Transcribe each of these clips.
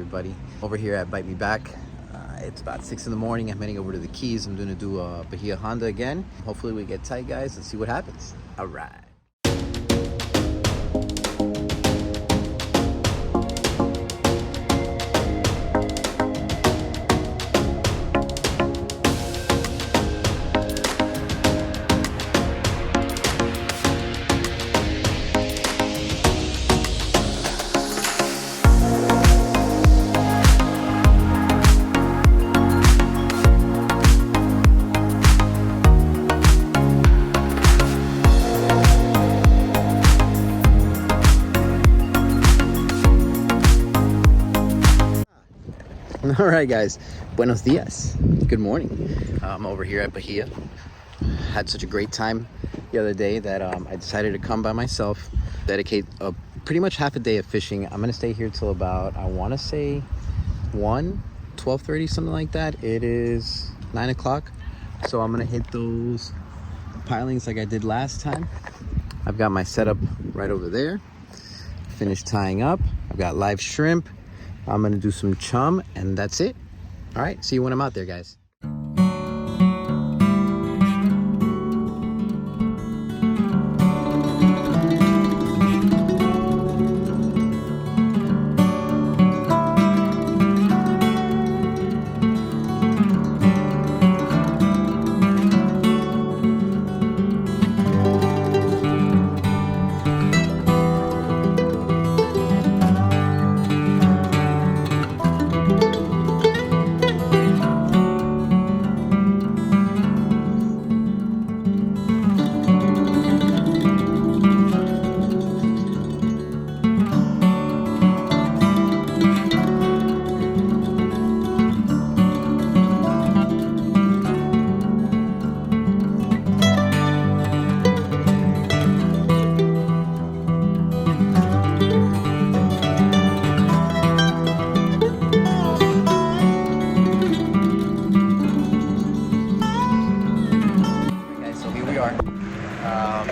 everybody. Over here at Bite Me Back. It's about 6 in the morning. I'm heading over to the Keys. I'm going to do Bahia Honda again. Hopefully we get tight, guys, and see what happens. All right. All right, guys, buenos dias, good morning. I'm over here at Bahia. Had such a great time the other day that I decided to come by myself, dedicate pretty much half a day of fishing. I'm gonna stay here till about, I want to say 12:30, something like that. It is 9 o'clock, so I'm gonna hit those pilings like I did last time. I've got my setup right over there, finished tying up. I've got live shrimp. I'm gonna do some chum, and that's it. All right, see you when I'm out there, guys.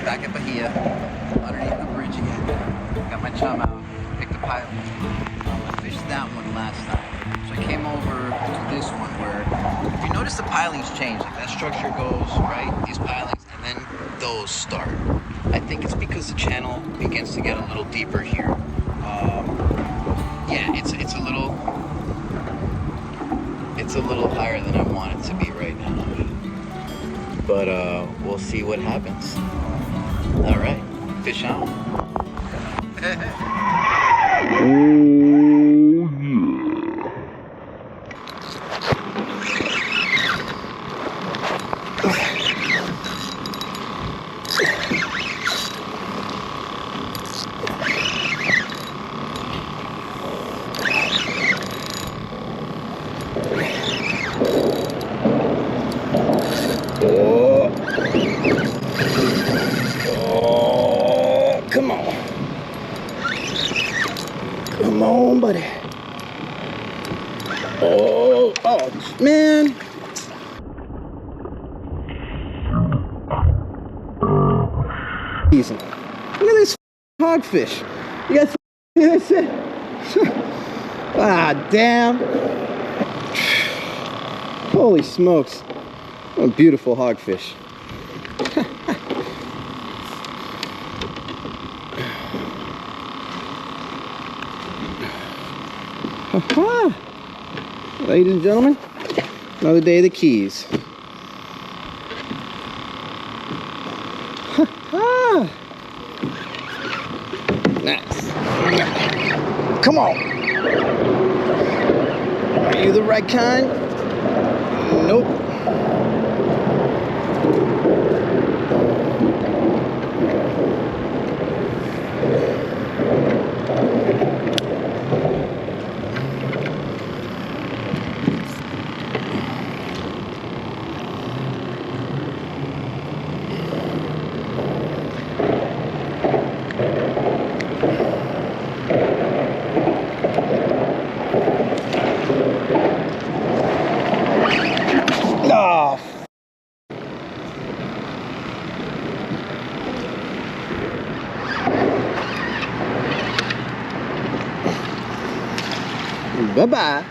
Back at Bahia, underneath the bridge again. Got my chum out, picked the pilot. I fished that one last time, so I came over to this one where, if you notice, the pilings change. Like that structure goes right, these pilings, and then those start. I think it's because the channel begins to get a little deeper here. Yeah, it's a little higher than I want it to be right now. But we'll see what happens. All right, fish on. Come on. Come on, buddy. Oh, man. Look at this hogfish. You got that's it. Ah, damn. Holy smokes. What a beautiful hogfish. Ladies and gentlemen, another day of the Keys. Nice. Come on. Are you the right kind? Nope. Bye-bye.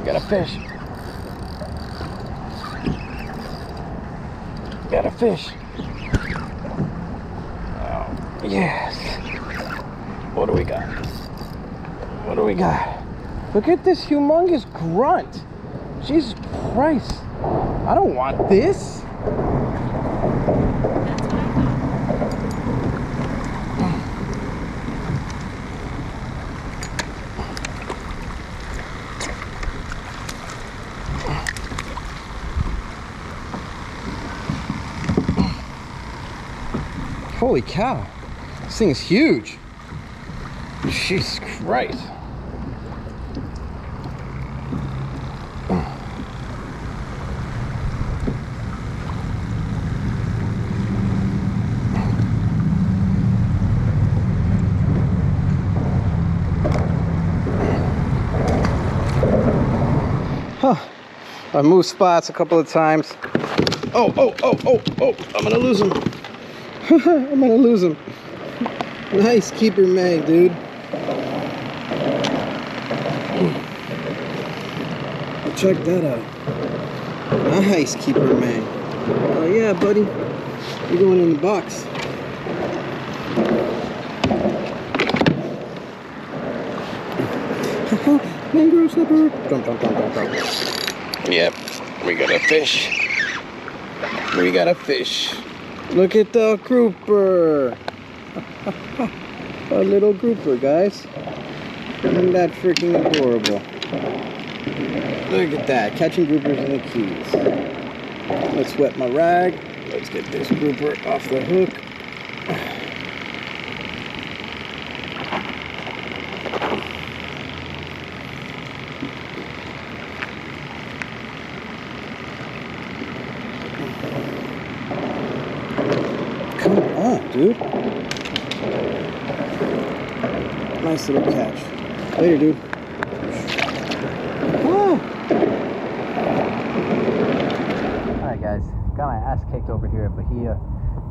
Got a fish. Got a fish. Oh, yes. What do we got? What do we got? Look at this humongous grunt. Jesus Christ. I don't want this. Holy cow, this thing is huge. Jesus Christ. Huh. I moved spots a couple of times. Oh, I'm gonna lose him. I'm gonna lose him. Nice keeper mag, dude. Check that out. Nice keeper mag. Oh yeah, buddy. You're going in the box. Mangrove snapper. Yep, we got a fish. We got a fish. Look at the grouper. A little grouper, guys. Isn't that freaking adorable? Look at that, catching groupers in the Keys. Let's wet my rag. Let's get this grouper off the hook. Come on, dude. Nice little catch. Later, dude. Alright guys, got my ass kicked over here at Bahia.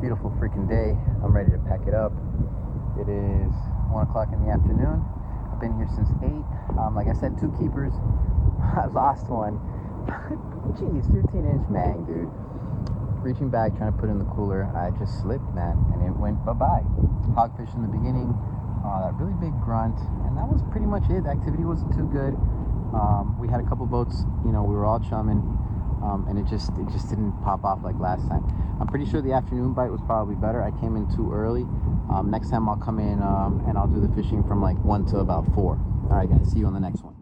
Beautiful freaking day. I'm ready to pack it up. It is 1 o'clock in the afternoon. I've been here since 8. Like I said, 2 keepers. I lost one. Jeez, 15-inch mag, dude. Reaching back, trying to put it in the cooler. I just slipped, man, and it went bye-bye. Hogfish in the beginning. That really big grunt, and that was pretty much it. The activity wasn't too good. We had a couple boats, you know, we were all chumming, and it just didn't pop off like last time. I'm pretty sure the afternoon bite was probably better. I came in too early. Next time I'll come in and I'll do the fishing from like 1 to about 4. All right, guys, see you on the next one.